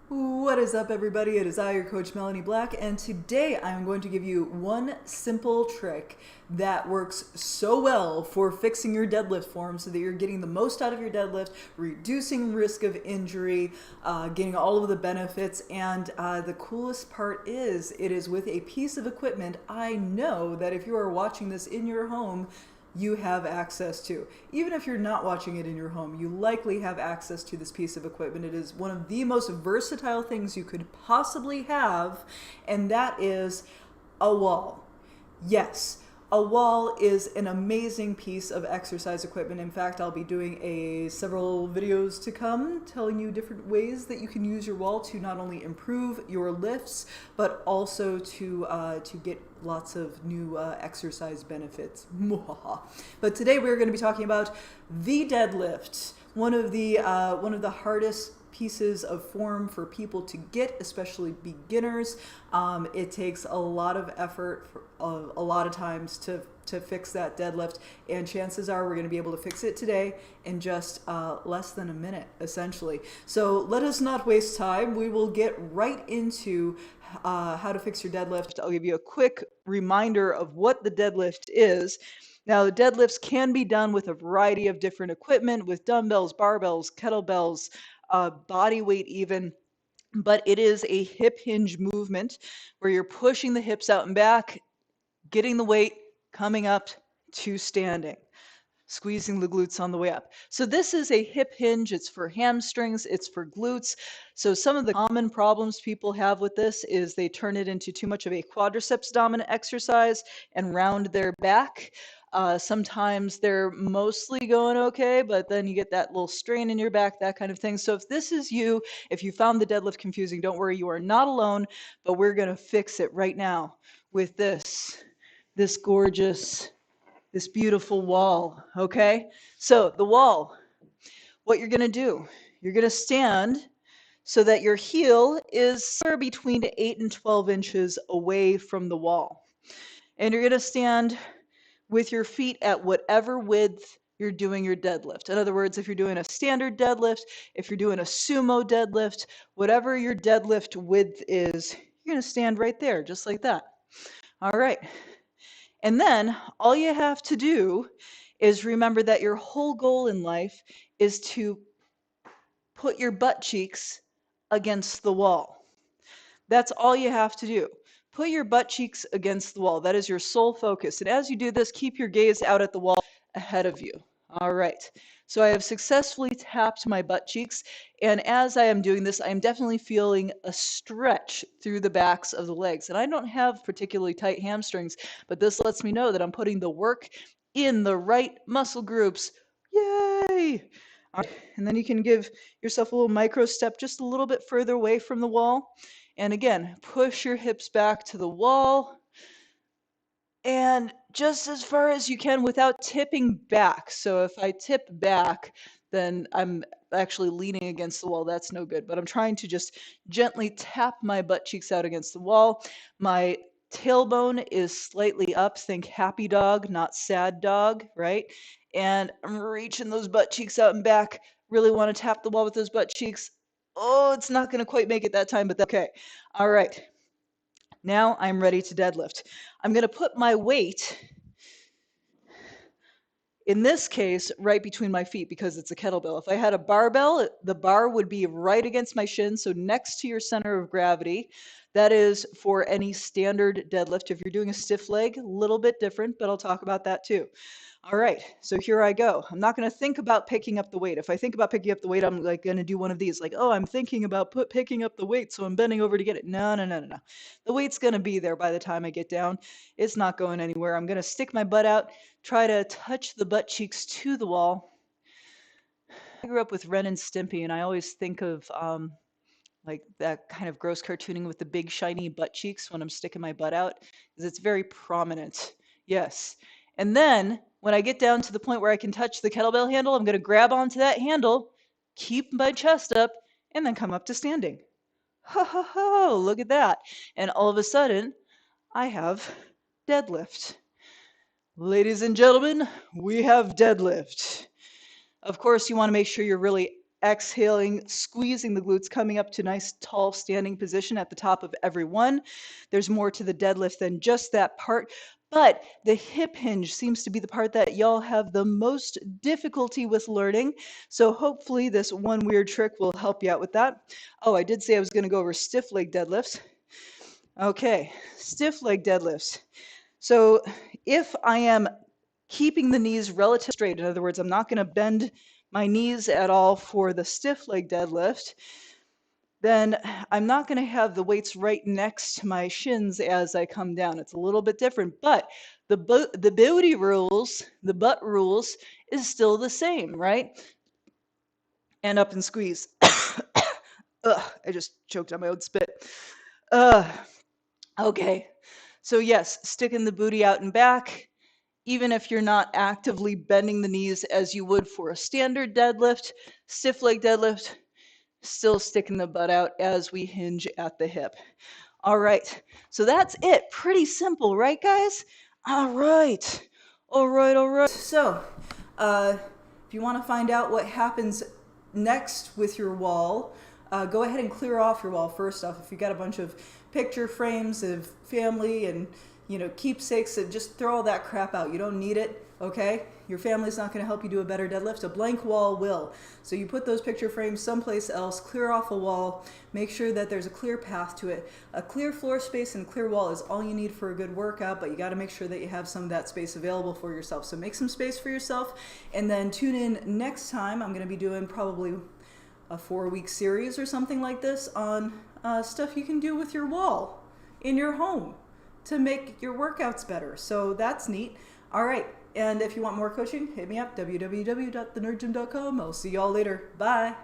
What is up, everybody? It is I, your coach Melanie Black, and today I am going to give you one simple trick that works so well for fixing your deadlift form so that you're getting the most out of your deadlift, reducing risk of injury, getting all of the benefits, and the coolest part is it is with a piece of equipment I know that if you are watching this in your home, you have access to. Even if you're not watching it in your home, you likely have access to this piece of equipment. It is one of the most versatile things you could possibly have, and that is a wall. Yes, a wall is an amazing piece of exercise equipment. In fact, I'll be doing several videos to come telling you different ways that you can use your wall to not only improve your lifts, but also to get lots of new exercise benefits. But today we're going to be talking about the deadlift, one of the hardest pieces of form for people to get, especially beginners. It takes a lot of effort, a lot of times to fix that deadlift, and chances are we're going to be able to fix it today in just less than a minute, essentially. So let us not waste time. We will get right into how to fix your deadlift. I'll give you a quick reminder of what the deadlift is. Now, the deadlifts can be done with a variety of different equipment, with dumbbells, barbells, kettlebells, body weight even, but it is a hip hinge movement where you're pushing the hips out and back, getting the weight, coming up to standing, squeezing the glutes on the way up. So this is a hip hinge. It's for hamstrings, it's for glutes. So some of the common problems people have with this is they turn it into too much of a quadriceps dominant exercise and round their back. Sometimes they're mostly going okay, but then you get that little strain in your back, that kind of thing. So if this is you, if you found the deadlift confusing, don't worry, you are not alone, but we're going to fix it right now with this gorgeous, this beautiful wall, okay? So the wall, what you're gonna do, you're gonna stand so that your heel is somewhere between 8 and 12 inches away from the wall. And you're gonna stand with your feet at whatever width you're doing your deadlift. In other words, if you're doing a standard deadlift, if you're doing a sumo deadlift, whatever your deadlift width is, you're gonna stand right there, just like that. All right. And then all you have to do is remember that your whole goal in life is to put your butt cheeks against the wall. That's all you have to do. Put your butt cheeks against the wall. That is your sole focus. And as you do this, keep your gaze out at the wall ahead of you. All right. So I have successfully tapped my butt cheeks. And as I am doing this, I am definitely feeling a stretch through the backs of the legs. And I don't have particularly tight hamstrings, but this lets me know that I'm putting the work in the right muscle groups. Yay! All right. And then you can give yourself a little micro step just a little bit further away from the wall. And again, push your hips back to the wall and just as far as you can without tipping back. So if I tip back, then I'm actually leaning against the wall. That's no good. But I'm trying to just gently tap my butt cheeks out against the wall. My tailbone is slightly up. Think happy dog, not sad dog, right? And I'm reaching those butt cheeks out and back. Really want to tap the wall with those butt cheeks. Oh, it's not going to quite make it that time, but that's okay. All right. Now I'm ready to deadlift. I'm going to put my weight, in this case, right between my feet because it's a kettlebell. If I had a barbell, the bar would be right against my shin, so next to your center of gravity. That is for any standard deadlift. If you're doing a stiff leg, a little bit different, but I'll talk about that too. All right, so here I go. I'm not going to think about picking up the weight. If I think about picking up the weight, I'm like going to do one of these, like, oh, I'm thinking about picking up the weight, so I'm bending over to get it. No. The weight's going to be there by the time I get down. It's not going anywhere. I'm going to stick my butt out, try to touch the butt cheeks to the wall. I grew up with Ren and Stimpy, and I always think of like that kind of gross cartooning with the big shiny butt cheeks when I'm sticking my butt out, because it's very prominent. Yes. And then when I get down to the point where I can touch the kettlebell handle, I'm going to grab onto that handle, keep my chest up, and then come up to standing. Ho, ho, ho, look at that. And all of a sudden, I have deadlift. Ladies and gentlemen, we have deadlift. Of course, you want to make sure you're really exhaling, squeezing the glutes, coming up to nice tall standing position at the top of every one. There's more to the deadlift than just that part, but the hip hinge seems to be the part that y'all have the most difficulty with learning. So hopefully this one weird trick will help you out with that. Oh, I did say I was going to go over stiff leg deadlifts. Okay, stiff leg deadlifts. So if I am keeping the knees relatively straight, in other words, I'm not going to bend my knees at all for the stiff leg deadlift, then I'm not going to have the weights right next to my shins as I come down. It's a little bit different, but the booty rules, the butt rules is still the same, right? And up and squeeze. Ugh, I just choked on my own spit. Okay, so yes, sticking the booty out and back, even if you're not actively bending the knees as you would for a standard deadlift, stiff leg deadlift, still sticking the butt out as we hinge at the hip. All right, so that's it. Pretty simple, right, guys? All right. So, if you want to find out what happens next with your wall, go ahead and clear off your wall first off. If you got a bunch of picture frames of family and keepsakes, just throw all that crap out. You don't need it, okay? Your family's not going to help you do a better deadlift. A blank wall will. So you put those picture frames someplace else, clear off a wall, make sure that there's a clear path to it. A clear floor space and a clear wall is all you need for a good workout, but you got to make sure that you have some of that space available for yourself. So make some space for yourself, and then tune in next time. I'm going to be doing probably a 4-week series or something like this on stuff you can do with your wall in your home to make your workouts better. So that's neat. All right. And if you want more coaching, hit me up, www.thenerdgym.com. I'll see y'all later. Bye.